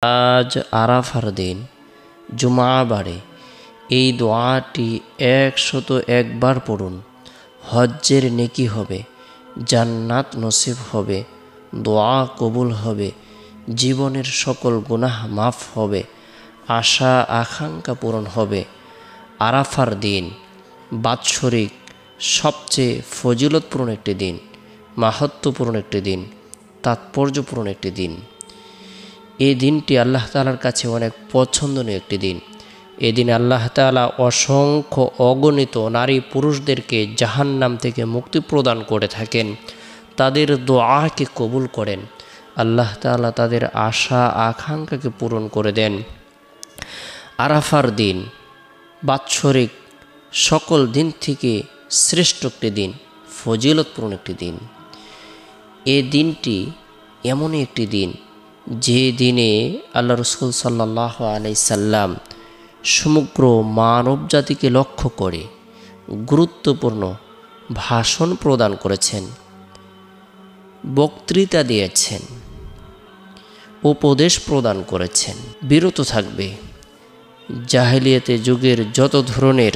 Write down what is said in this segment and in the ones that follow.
আজ আরাফার দিন, জুমাবারে এই দোয়াটি ১০১ বার পড়ুন। হজ্জের নেকি হবে, জান্নাত নসিব হবে, দোয়া কবুল হবে, জীবনের সকল গুনাহ মাফ হবে, আশা আকাঙ্ক্ষা পূরণ হবে। আরাফার দিন বাৎসরিক সবচেয়ে ফজিলতপূর্ণ একটি দিন, মাহাত্ম্যপূর্ণ একটি দিন, তাৎপর্যপূর্ণ একটি দিন। এই দিনটি আল্লাহ তাআলার কাছে অনেক পছন্দনীয় একটি দিন। এই দিন আল্লাহ তাআলা অসংখ্য অগণিত নারী পুরুষদেরকে জাহান্নাম থেকে মুক্তি প্রদান করে থাকেন, তাদের দোয়াকে কবুল করেন। আল্লাহ তাআলা তাদের আশা আকাঙ্ক্ষাকে পূরণ করে দেন। আরাফার দিন বাৎসরিক সকল দিন থেকে শ্রেষ্ঠ একটি দিন, ফজিলতপূর্ণ একটি দিন। এই দিনটি এমনই একটি দিন যে দিনে আল্লাহ রাসূল সাল্লাল্লাহু আলাইহি সাল্লাম সমগ্র মানব জাতিকে লক্ষ্য করে গুরুত্বপূর্ণ ভাষণ প্রদান করেছেন, বক্তৃতা দিয়েছেন, উপদেশ প্রদান করেছেন। বিরত থাকবে জাহেলিয়াতে যুগের যত ধরনের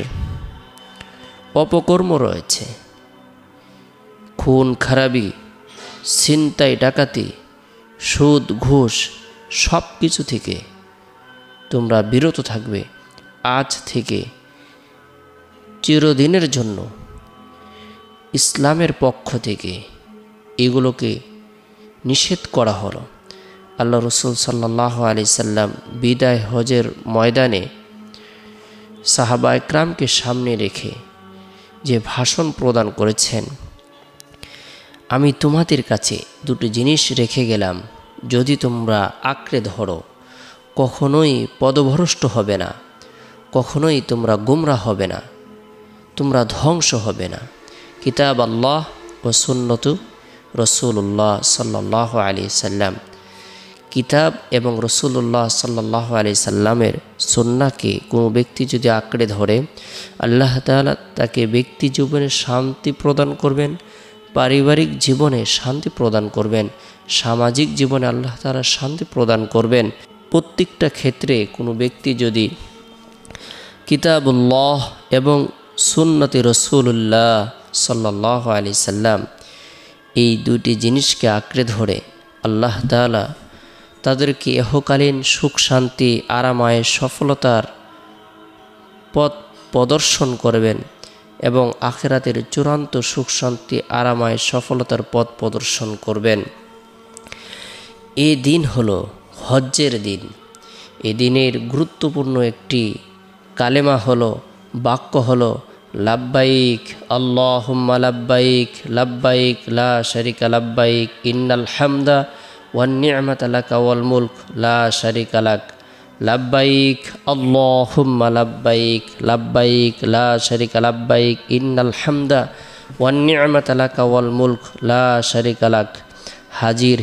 অপকর্ম রয়েছে, খুন খারাপি, ছিনতাই ডাকাতি, সুদ ঘুষ, সব কিছু থেকে তোমরা বিরত থাকবে। আজ থেকে চিরদিনের জন্য ইসলামের পক্ষ থেকে এগুলোকে নিষেধ করা হলো। আল্লাহ রাসূল সাল্লাল্লাহু আলাইহি সাল্লাম বিদায় হজের ময়দানে সাহাবা একরামকে সামনে রেখে যে ভাষণ প্রদান করেছেন, আমি তোমাদের কাছে দুটি জিনিস রেখে গেলাম, যদি তোমরা আঁকড়ে ধরো কখনোই পদভ্রষ্ট হবে না, কখনোই তোমরা গুমরা হবে না, তোমরা ধ্বংস হবে না। কিতাব আল্লাহ ও সুন্নতু রাসূলুল্লাহ সাল্লাল্লাহু আলাইহি সাল্লাম। কিতাব এবং রাসূলুল্লাহ সাল্লাল্লাহু আলাইহি সাল্লামের সুন্নাহকে কোনো ব্যক্তি যদি আঁকড়ে ধরে, আল্লাহ তাআলা তাকে ব্যক্তি জীবনে শান্তি প্রদান করবেন, পারিবারিক জীবনে শান্তি প্রদান করবেন, সামাজিক জীবনে আল্লাহ তাআলা শান্তি প্রদান করবেন। প্রত্যেকটা ক্ষেত্রে কোনো ব্যক্তি যদি কিতাবুল্লাহ এবং সুন্নতে রাসূলুল্লাহ সাল্লাল্লাহু আলাইহি সাল্লাম এই দুটি জিনিসকে আঁকড়ে ধরে, আল্লাহ তাআলা তাদেরকে ইহকালীন সুখ শান্তি আরামায়ের সফলতার পথ প্রদর্শন করবেন এবং আখিরাতের চূড়ান্ত সুখ শান্তি আরামায়ের সফলতার পথ প্রদর্শন করবেন। এই দিন হলো হজ্জের দিন। এই দিনের গুরুত্বপূর্ণ একটি কালেমা হলো, বাক্য হলো লাব্বাইক আল্লাহুম্মা লাব্বাইক লাব্বাইক লা শারিকা লাব্বাইক ইন্নাল হামদা ওয়ান নি'মাতা লাকা ওয়াল মুলক লা শারিকা লাক লাব্বাইক আল্লাহুম্মা লাব্বাইক লাব্বাইক লা শারিকা লাব্বাইক ইন্নাল হামদা ওয়ান নি'মাতা লাকা ওয়াল মুলক লা শারিকা লাক। হাজির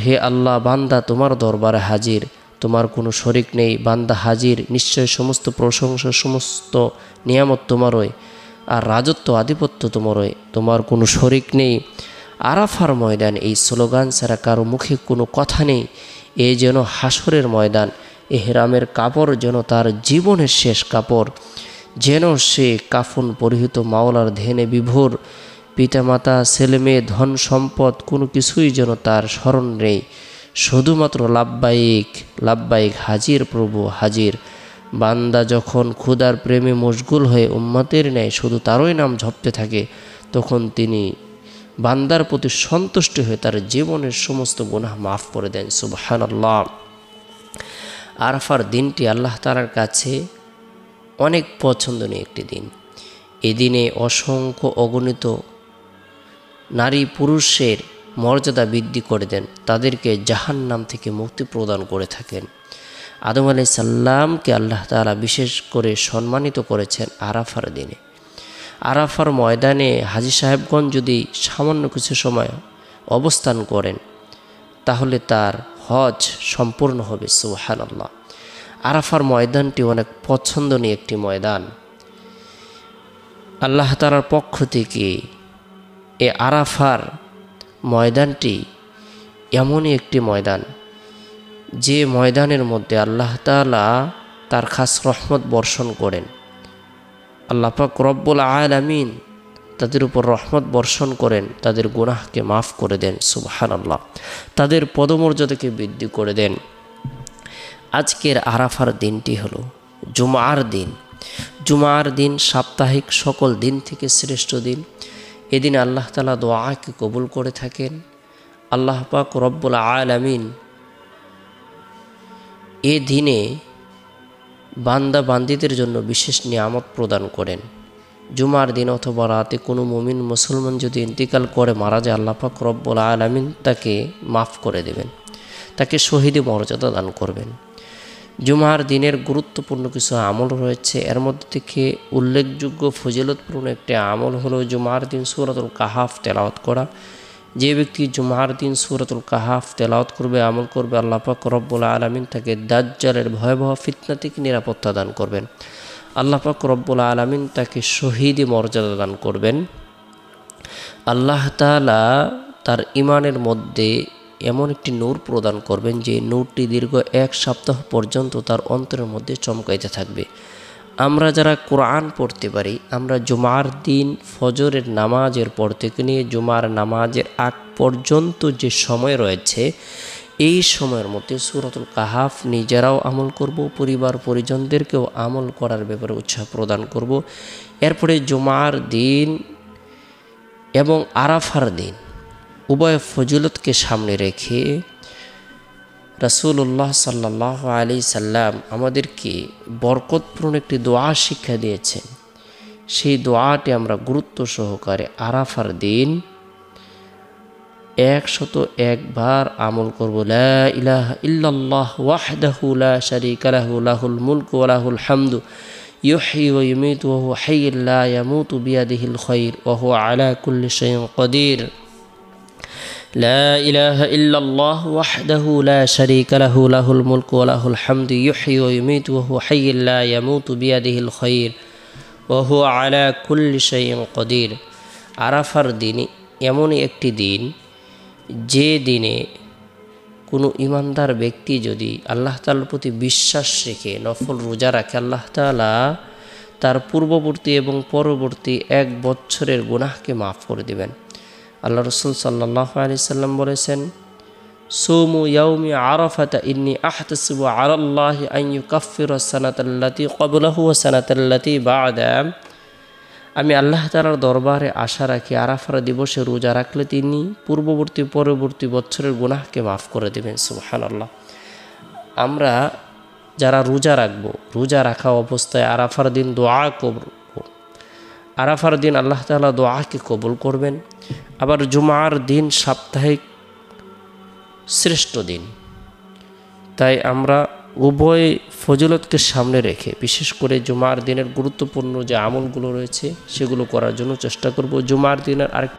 হে আল্লাহ, বান্দা তোমার দরবারে হাজির, তোমার কোনো শরিক নেই। বান্দা হাজির, নিশ্চয় সমস্ত প্রশংসা, সমস্ত নিয়ামত তোমারই, আর রাজত্ব আধিপত্য তোমারই, তোমার কোনো শরিক নেই। আরাফার ময়দান, এই স্লোগান ছাড়া কারো মুখে কোনো কথা নেই। এ যেন হাসরের ময়দান। এহরামের কাপড় যেন তার জীবনের শেষ কাপড়, যেন সে কাফন পরিহিত মাওলার ধ্যানে বিভোর। পিতামাতা, ছেলেমেয়ে, ধন সম্পদ কোনো কিছুই যেন তার স্মরণ নেই। শুধুমাত্র লাব্বাইক লাব্বাইক, হাজির প্রভু হাজির। বান্দা যখন ক্ষুধার প্রেমে মশগুল হয়ে উম্মতের ন্যায় শুধু তারই নাম জপতে থাকে, তখন তিনি বান্দার প্রতি সন্তুষ্ট হয়ে তার জীবনের সমস্ত গুনাহ মাফ করে দেন। সুবহানাল্লাহ। আরাফার দিনটি আল্লাহ তাআলার কাছে অনেক পছন্দনীয় একটি দিন। এদিনে অসংখ্য অগণিত নারী পুরুষের মর্যাদা বৃদ্ধি করে দেন, তাদেরকে জাহান্নাম থেকে মুক্তি প্রদান করে থাকেন। আদম আলাইহিস সালামকে আল্লাহ তাআলা বিশেষ করে সম্মানিত করেছেন আরাফার দিনে। আরাফার ময়দানে হাজী সাহেবগণ যদি সামান্য কিছু সময় অবস্থান করেন, তাহলে তার হজ সম্পূর্ণ হবে। সুবহানাল্লাহ। আরাফার ময়দানটি অনেক পছন্দনীয় একটি ময়দান। আল্লাহ তাআলার পক্ষ থেকে এ আরাফার ময়দানটি এমনই একটি ময়দান, যে ময়দানের মধ্যে আল্লাহ তাআলা তার খাস রহমত বর্ষণ করেন। আল্লাহ পাক রব্বুল আলামিন তাদের উপর রহমত বর্ষণ করেন, তাদের গুনাহকে মাফ করে দেন, সুবহানাল্লাহ, তাদের পদমর্যাদাকে বৃদ্ধি করে দেন। আজকের আরাফার দিনটি হলো জুমার দিন। জুমার দিন সাপ্তাহিক সকল দিন থেকে শ্রেষ্ঠ দিন। এদিন আল্লাহ তাআলা দোয়াকে কবুল করে থাকেন। আল্লাহ পাক রব্বুল আলামিন এ দিনে বান্দা বান্দীদের জন্য বিশেষ নিয়ামত প্রদান করেন। জুমার দিন অথবা রাতে কোনো মুমিন মুসলমান যদি ইন্তিকাল করে মারা যায়, আল্লাহ পাক রব্বুল আলামিন তাকে মাফ করে দেবেন, তাকে শহীদি মর্যাদা দান করবেন। জুমার দিনের গুরুত্বপূর্ণ কিছু আমল রয়েছে। এর মধ্যে থেকে উল্লেখযোগ্য ফজিলতপূর্ণ একটি আমল হলো জুমার দিন সূরাতুল কাহাফ তেলাওয়াত করা। যে ব্যক্তি জুমার দিন সূরাতুল কাহাফ তেলাওয়াত করবে, আমল করবে, আল্লাহ পাক রব্বুল আলামিন তাকে দাজ্জালের ভয়াবহ ফিতনা থেকে নিরাপত্তা দান করবেন। আল্লাহ পাক রব্বুল আলামিন তাকে শহীদি মর্যাদা দান করবেন। আল্লাহ তাআলা তার ঈমানের মধ্যে এমন একটি নূর প্রদান করবেন যে নূরটি দীর্ঘ 1 সপ্তাহ পর্যন্ত তার অন্তরের মধ্যে চমকাইতে থাকবে। আমরা যারা কোরআন পড়তে পারি, আমরা জুমার দিন ফজরের নামাজের পর থেকে নিয়ে জুমার নামাজের আগ পর্যন্ত যে সময় রয়েছে, এই সময়ের মধ্যে সূরাতুল কাহাফ নিজেরাও আমল করব, পরিবার পরিজনদেরকেও আমল করার ব্যাপারে উৎসাহ প্রদান করব। এরপরে জুমার দিন এবং আরাফার দিন উভয় ফজিলতকে সামনে রেখে রাসূলুল্লাহ সাল্লাল্লাহু আলাইহি সাল্লাম আমাদেরকে বরকতপূর্ণ একটি দোয়া শিক্ষা দিয়েছেন। সেই দোয়াটি আমরা গুরুত্ব সহকারে আরাফার দিন 101 বার আমল করব। লা ইলাহা ইল্লাল্লাহ ওয়াহদাহু লা শারীকা লাহু লাহুল মুলকু ওয়া লাহুল হামদু ইউহয়ি ওয়া ইউমীতু ওয়া হুয়া হাইয়্যুন লা ইয়ামুতু বিয়াদিহিল খায়র ওয়া হুয়া আলা কুল্লি শাইইন কাদির। لا إله إلا الله وحده لا شريك له له الملك وله الحمد يحيي ويميت وهو حي لا يموت بيده الخير وهو على كل شيء قدير। আরাফার দিন এমনই একটি দিন, যে দিনে কোনো ইমানদার ব্যক্তি যদি আল্লাহ তাআলার প্রতি বিশ্বাস রেখে নফল রোজা রাখে, আল্লাহ তাআলা তার পূর্ববর্তী এবং পরবর্তী 1 বছরের গুনাহকে মাফ করে দেবেন। আল্লাহ রাসূল সাল্লাল্লাহু আলাইহি সাল্লাম বলেছেন, সুমু ইয়াউমি আরাফাতা ইন্নী আহতাসিবু আলাল্লাহি আন ইউকাফিরা সানাতাল্লাতী ক্বাবলাহু ওয়া সানাতাল্লাতী বা'দা। আমি আল্লাহ তাআলার দরবারে আশা রাখি আরাফার দিবসে রোজা রাখলে তিনি পূর্ববর্তী পরবর্তী বছরের গুনাহকে মাফ করে দেবেন। সুবহানাল্লাহ। আমরা যারা রোজা রাখব, রোজা রাখা অবস্থায় আরাফার দিন দোয়া করব। আরাফার দিন আল্লাহ তাআলা দোয়াকে কবুল করবেন। আবার জুমার দিন সাপ্তাহিক শ্রেষ্ঠ দিন, তাই আমরা উভয় ফজিলতকে সামনে রেখে বিশেষ করে জুমার দিনের গুরুত্বপূর্ণ যে আমলগুলো রয়েছে সেগুলো করার জন্য চেষ্টা করব। জুমার দিনের আরেক